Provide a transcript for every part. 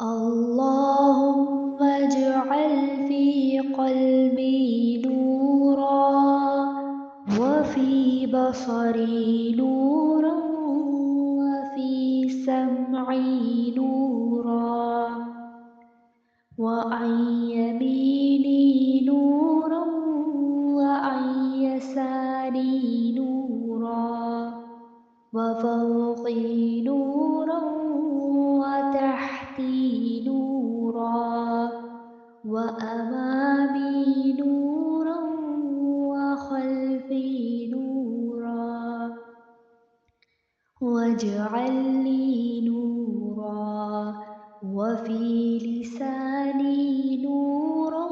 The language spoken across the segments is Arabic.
اللهم اجعل في قلبي نورا وفي بصري نورا وفي سمعي نورا وعن يميني نورا وعن يساري نورا وفوقي نورا وتحتي نورا وأمامي نورا وخلفي نورا واجعل لي نورا وفي لساني نورا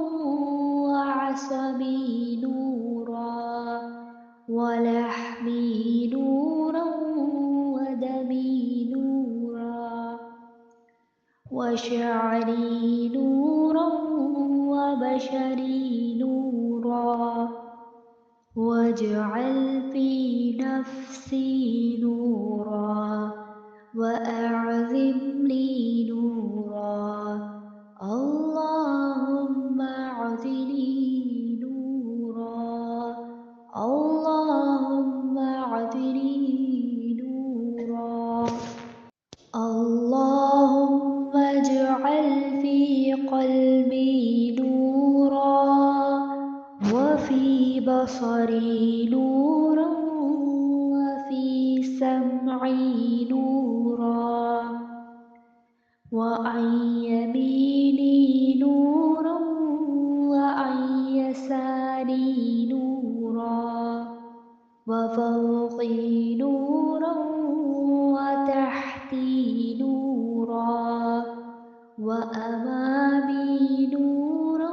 وعصبي نورا ولحمي نورا ودمي نورا وشعري نورا وبشري نورا واجعل في نفسي نورا وأعظم لي نورا اللهم أعطني نورا اللهم أعطني نورا اللهم اجعل في قلبي نورا وفي بصري نورا وفي سمعي نورا وعن يميني نورا وعن يساري نورا وفوقي نورا وتحتي نورا وأمامي نورا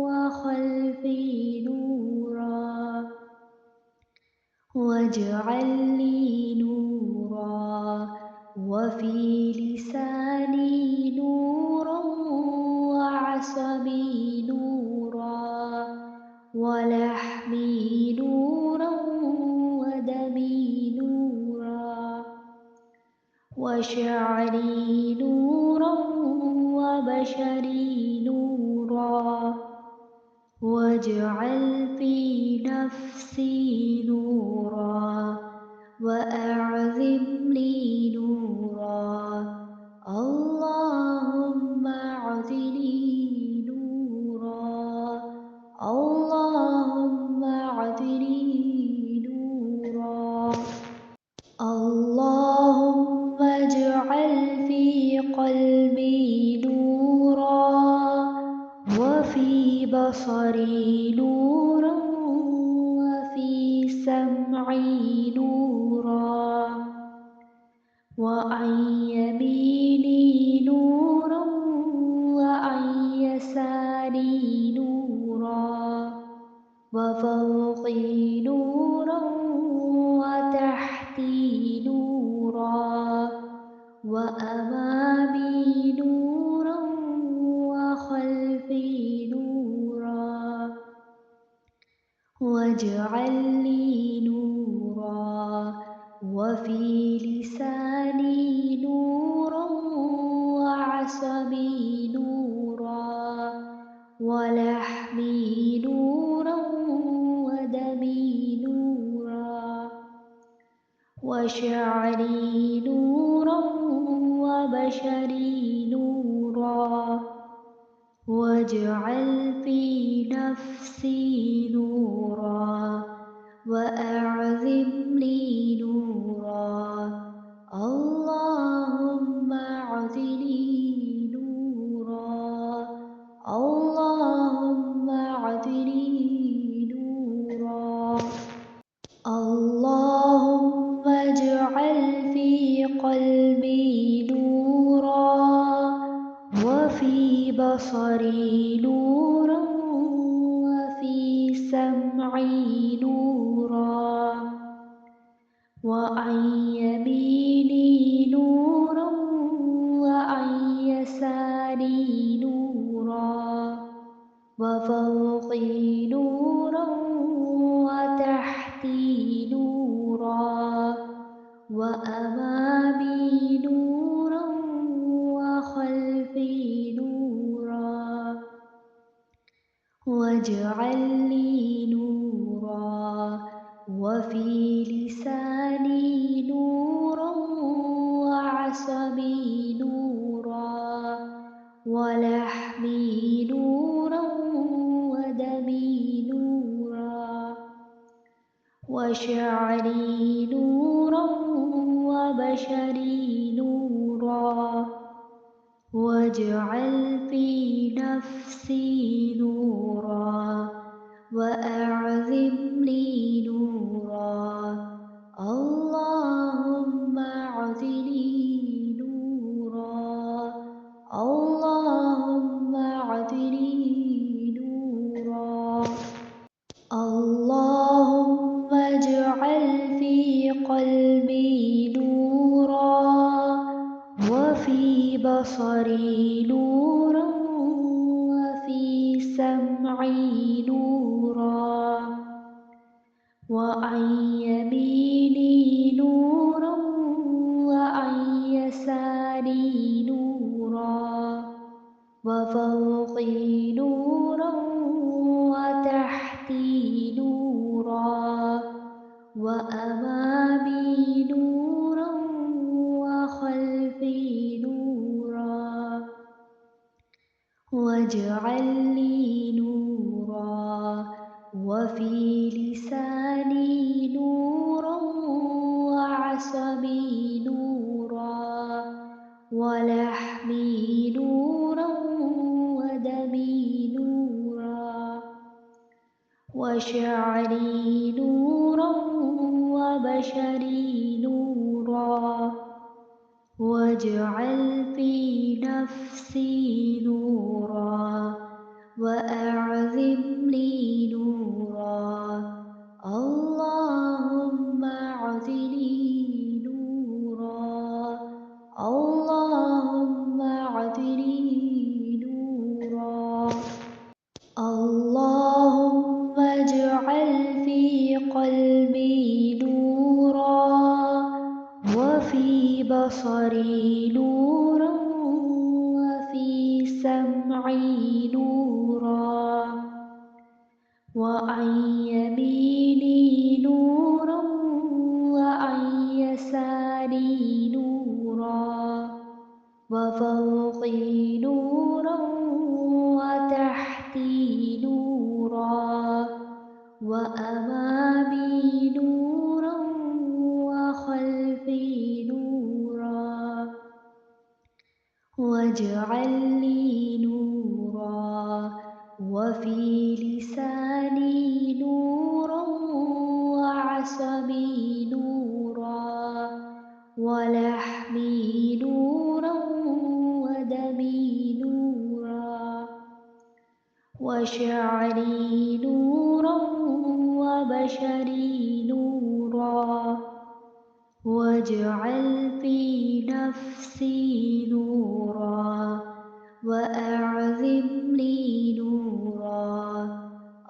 وخلفي نورا واجعل لي نورا وفي لساني نورا وعصبي نورا ولحمي نورا ودمي نورا وشعري نورا وبشري نورا واجعل في نفسي نورا وأعظم لي نورا اللهم أعطني نورا اللهم أعطني نورا اللهم اجعل في قلبي نورا وفي بصري نورا وفي سمعي نورا وعن يميني نورا وعن يساري نورا وفوقي نورا وتحتي نورا وأمامي نورا وخلفي نورا واجعل لي نورا وفي لساني نورا وعصبي نورا ولحمي نورا ودمي نورا وشعري نورا وبشري نورا واجعل في نفسي نورا وأعظم لي نورا اللهم أعطني نورا اللهم أعطني نورا اللهم اجعل في قلبي نورا وفي بصري نورا وفي سمعي نورا وعن يميني نورا وعن يساري نورا وفوقي نورا وتحتي نورا وأمامي نورا وخلفي واجعل لي نورا وفي لساني نورا وعصبي نورا ولحمي نورا ودمي نورا وشعري نورا وبشري نورا واجعل في نفسي نورا وأعظم لي نورا اللهم أعطني نورا اللهم أعطني نورا اللهم اجعل في قلبي نورا وفي بصري نورا وفي سمعي نورا وعن يميني نورا وعن يساري نورا وفوقي نورا وتحتي نورا وأمامي نورا وخلفي نورا واجعل لي نورا وفي لساني نورا وعصبي نورا ولحمي نورا ودمي نورا وشعري نورا وبشري نورا واجعل في نفسي نورا وأعظم لي نورا اللهم أعطني نورا اللهم أعطني نورا اللهم اجعل في قلبي نورا وفي بصري نورا وفي سمعي نورا وعن يميني نورا وعن يساري نورا وفوقي نورا وتحتي نورا وأمامي نورا وخلفي نورا واجعل لي نورا وفي لساني نورا وعصبي نورا ولحمي نورا ودمي نورا وشعري نورا وبشري نورا واجعل في نفسي نورا وأعظم لي نورا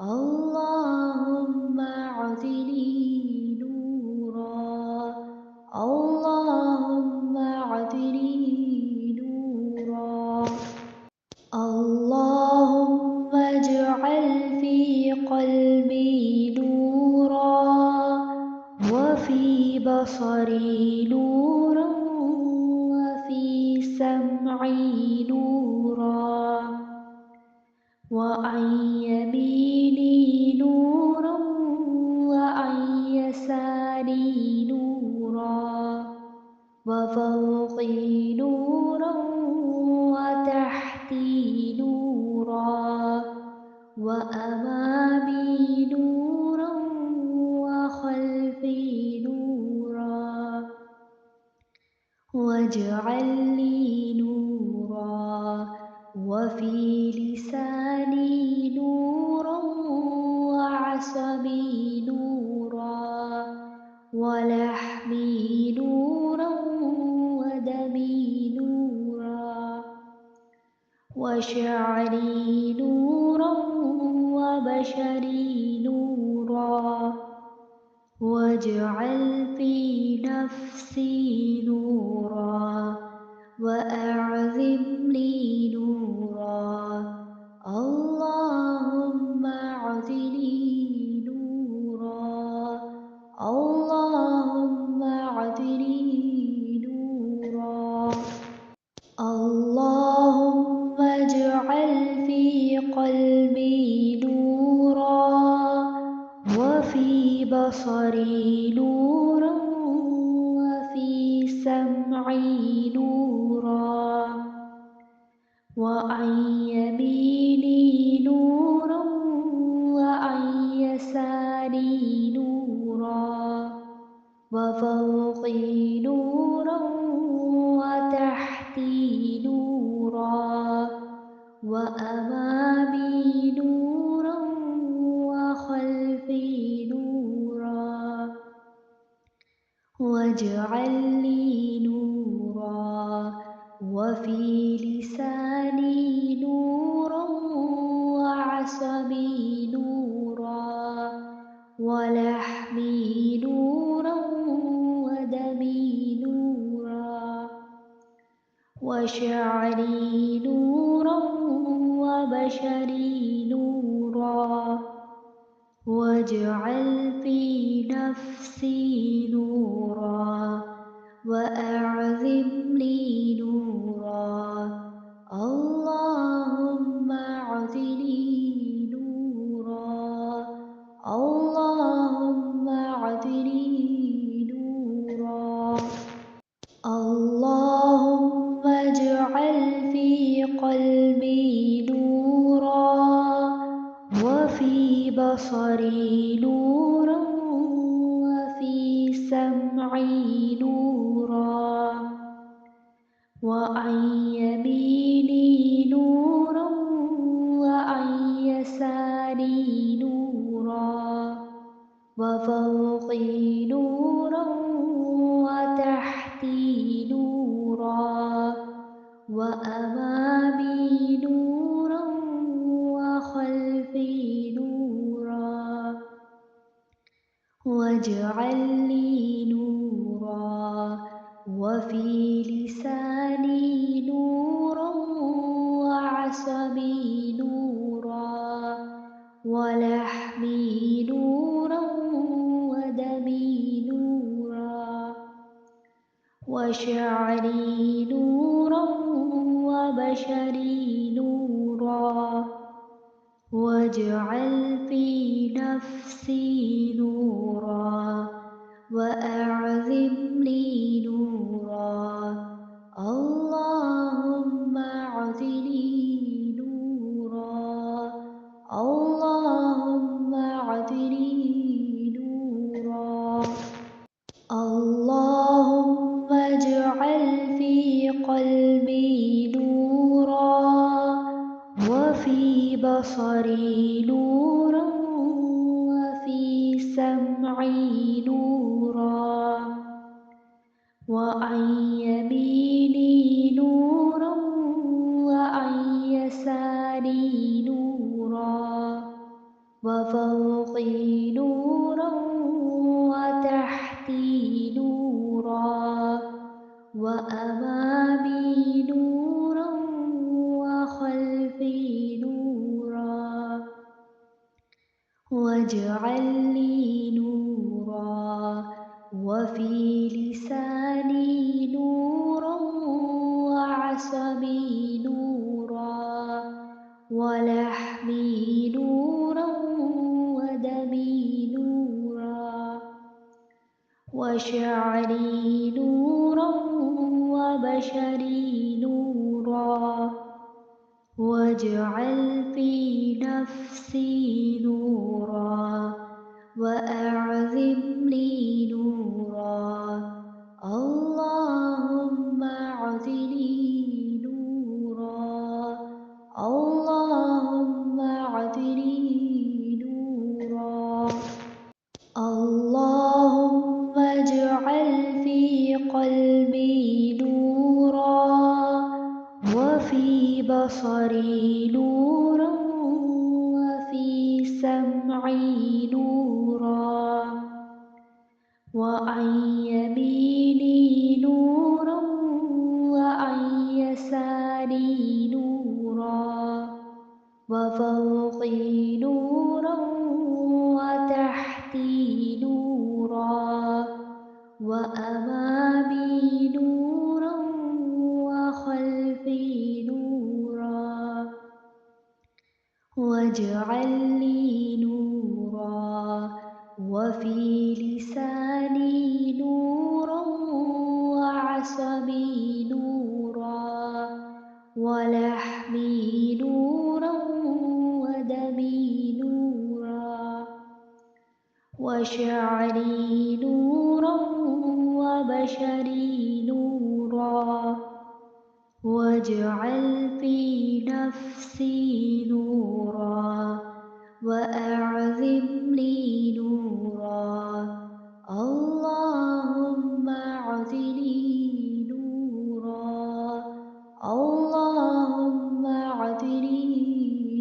اللهم أعطني نورا اللهم أعطني نورا اللهم اجعل في قلبي نورا وفي بصري نورا وفي سمعي نورا وعن يميني نورا وعن يساري نورا وفوقي نورا وتحتي نورا وأمامي نورا وخلفي نورا واجعل لي نورا وفي لساني نورا وعصبي نورا ولحمي نورا ودمي نورا وشعري نورا وبشري نورا واجعل في نفسي نورا وأعظم لي نورا اللهم وعن يميني نورا وعن يساري نورا وفوقي نورا وتحتي نورا وأمامي نورا وخلفي نورا واجعل لي نورا وفي لساني نورا وعصبي نورا ولحمي نورا ودمي نورا وشعري نورا وبشري نورا واجعل في نفسي نورا وأعظم لي نورا اللهم أعطني نورا اللهم أعطني نورا اللهم اجعل في قلبي نورا وفي بصري نورا وفي سمعي نورا وعن يميني نورا وعن يساري نورا وفوقي نورا وتحتي نورا وأمامي نورا وخلفي نورا واجعل لي نورا وفي لساني نورا وعصبي نورا ولحمي نورا ودمي نورا وشعري نورا وبشري نورا واجعل في نفسي نورا وأعظم لي نورا اللهم أعطني نورا اللهم أعطني نورا اللهم اجعل في قلبي نورا وفي بصري نورا وفي سمعي نورا وعن يميني نورا وعن يساري نورا وفوقي نورا وتحتي نورا وأمامي نورا وخلفي نورا واجعل لي نورا وفي لساني نورا وعصبي نورا ولحمي نورا ودمي نورا وشعري نورا وبشري نورا واجعل في نفسي نورا وأعظم لي نورا اللهم أعطني نورا اللهم أعطني نورا اللهم اجعل في قلبي نورا وفي بصري نورا وفي سمعي نورا وعن يميني نورا وعن يساري نورا وفوقي نورا وتحتي نورا وأمامي نورا وخلفي نورا واجعل لي نورا وفي لساني نورا وعصبي نورا ولحمي ولحمي نورا ودمي نورا وشعري نورا وبشري نورا واجعل في نفسي نورا وأعظم لي نورا اللهم أعطني نورا اللهم أعطني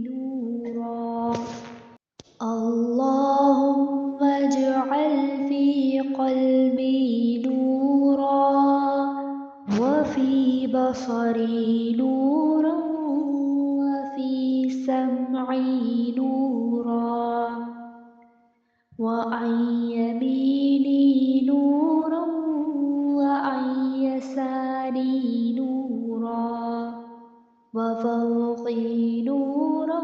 نورا اللهم اجعل في قلبي نورا وفي بصري نورا وفي سمعي نورا وعن يميني نورا وعن يساري نورا وفوقي نورا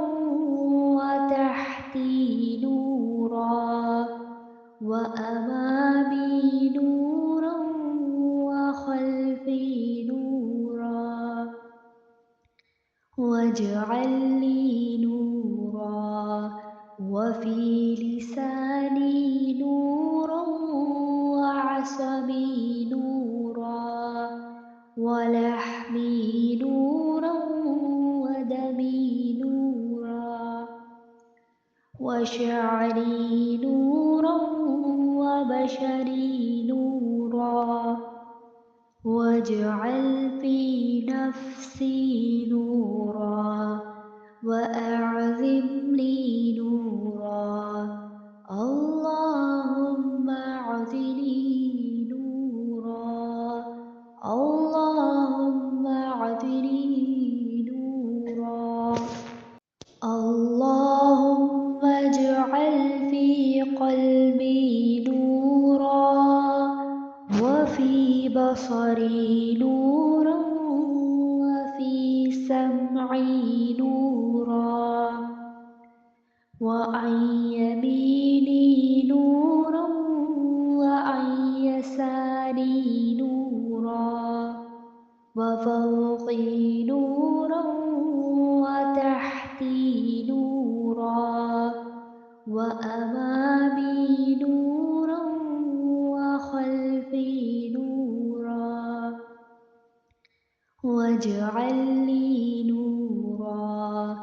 وتحتي نورا وأمامي نورا وخلفي نورا واجعل لي نورا وفي لساني نورا وعصبي نورا ولحمي نورا ودمي نورا وشعري نورا وبشري نورا واجعل في نفسي نورا وأعظم لي نورا اللهم أعطني نورا اللهم أعطني نورا اللهم اجعل في قلبي نورا وفي بصري نورا وفي سمعي نورا وعن يميني نورا وعن يساري نورا وفوقي نورا وتحتي نورا وأمامي نورا وخلفي نورا واجعل لي نورا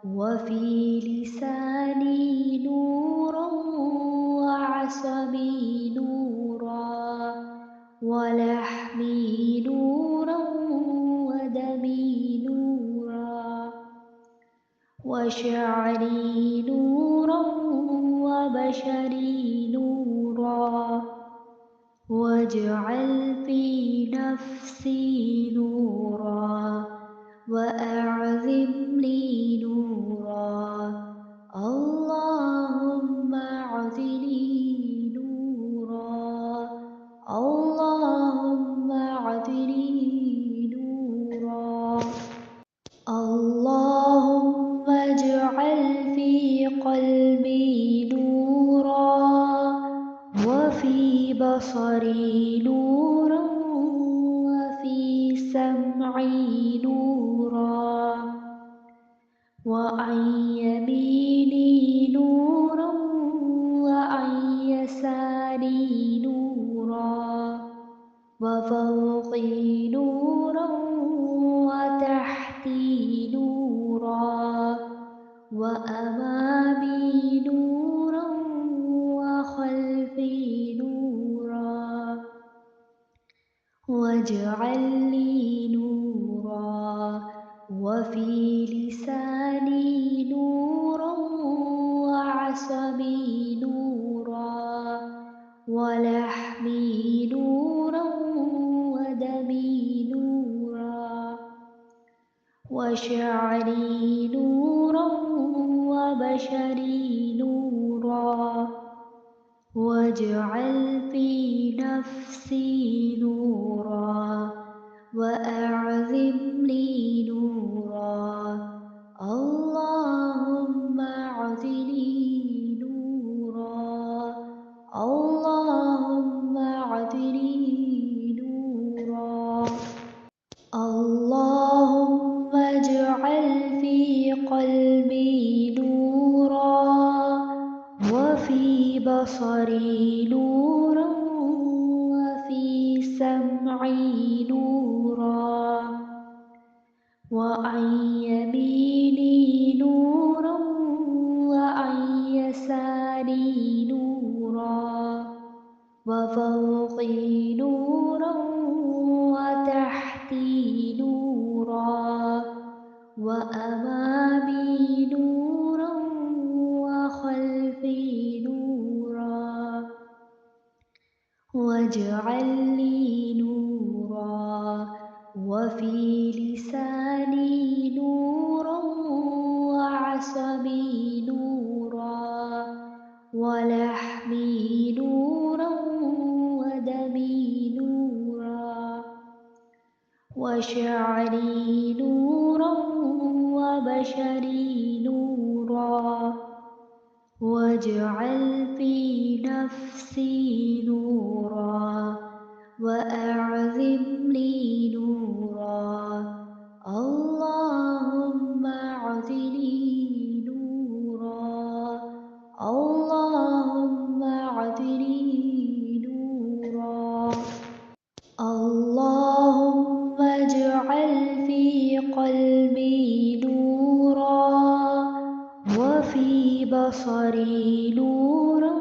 وفي لساني نورا وعصبي نورا ولحمي نورا ودمي نورا وشعري نورا وبشري نورا واجعل في نفسي نورا وأعظم لي نورا اللهم أعطني نورا اللهم أعطني نورا اللهم اجعل في قلبي نورا وفي بصري نورا وفي سمعي نورا وعن يميني نورا وعن يساري نورا وفوقي نورا وتحتي نورا وأمامي نورا وخلفي نورا واجعل لي نورا وفي لساني نورا وعصبي نورا ولحمي نورا ودمي نورا وشعري نورا وبشري نورا واجعل في نفسي نورا وأعظم لي نورا اللهم أعطني نورا اللهم أعطني نورا اللهم اجعل وعن يميني نورا وعن يساري نورا وفوقي نورا وتحتي نورا وأمامي نورا وخلفي نورا واجعل لي نورا وفي لساني نورا وعصبي نورا ولحمي نورا ودمي نورا وشعري نورا وبشري نورا واجعل في نفسي نورا وأعظم لي نورا اللهم أعطني نورا اللهم أعطني نورا اللهم اجعل في قلبي نورا وفي بصري نورا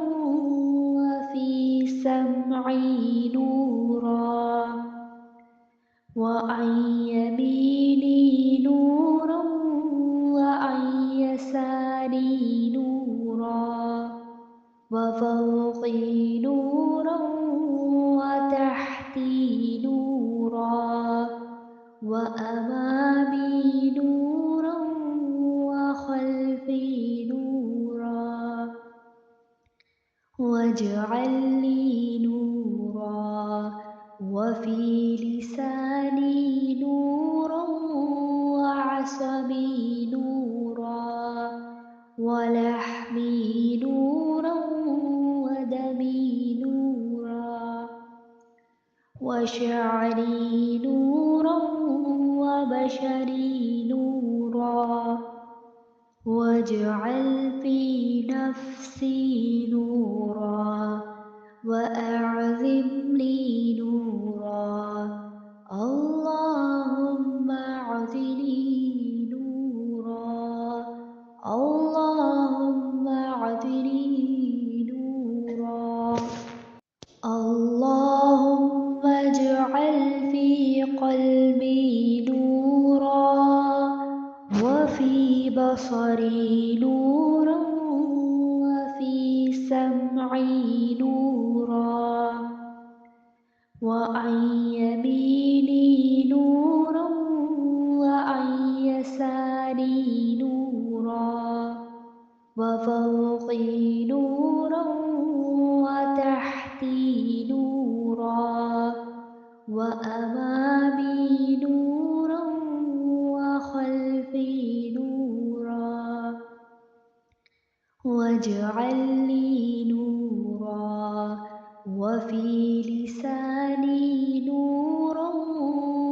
وفي سمعي نورا وعن يميني نورا وعن يساري نورا وفوقي نورا وتحتي نورا وأمامي نورا وخلفي نورا واجعل لي نورا وفي لساني نورا وعصبي نورا ولحمي نورا ودمي نورا وشعري نورا وبشري نورا واجعل في نفسي نورا وأعظم لي نورا اللهم أعطني نورا اللهم أعطني نورا اللهم اجعل في قلبي نورا وفي بصري نورا وفي سمعي نورا وعن يميني نورا وعن يساري نورا وفوقي نورا وتحتي نورا وأمامي نورا وخلفي نورا واجعل لي نورا وفي لساني نورا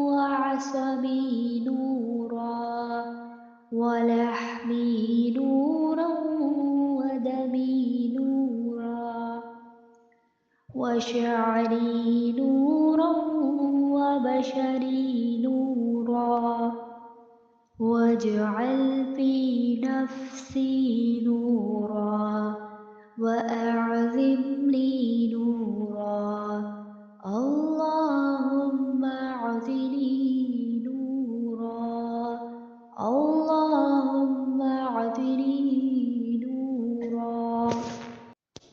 وعصبي نورا ولحمي نورا ودمي نورا وشعري نورا وبشري نورا واجعل في نفسي نورا وأعظم لي نورا اللهم أعطني نورا اللهم أعطني نورا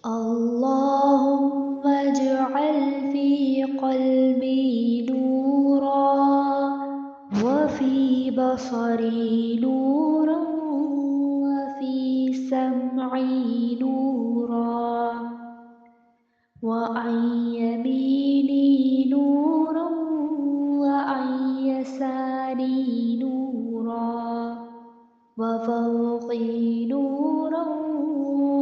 اللهم اجعل في قلبي نورا وفي بصري نورا وفي سمعي نورا وعن يميني نورا وعن يساري نورا وفوقي نورا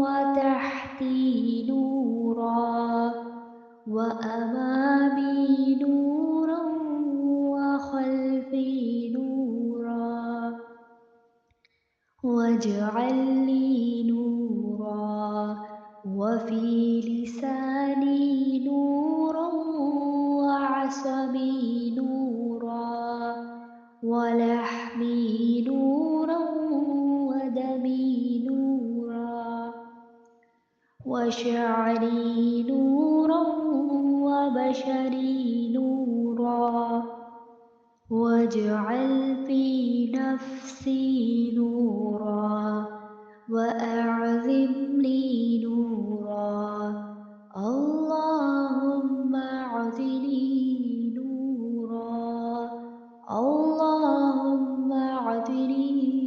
وتحتي نورا وأمامي نورا وخلفي نورا واجعل لي نورا وفي لساني نورا وعصبي نورا ولحمي واشعلي نورا وبشري نورا واجعل في نفسي نورا وأعظم لي نورا اللهم أعطني نورا اللهم أعطني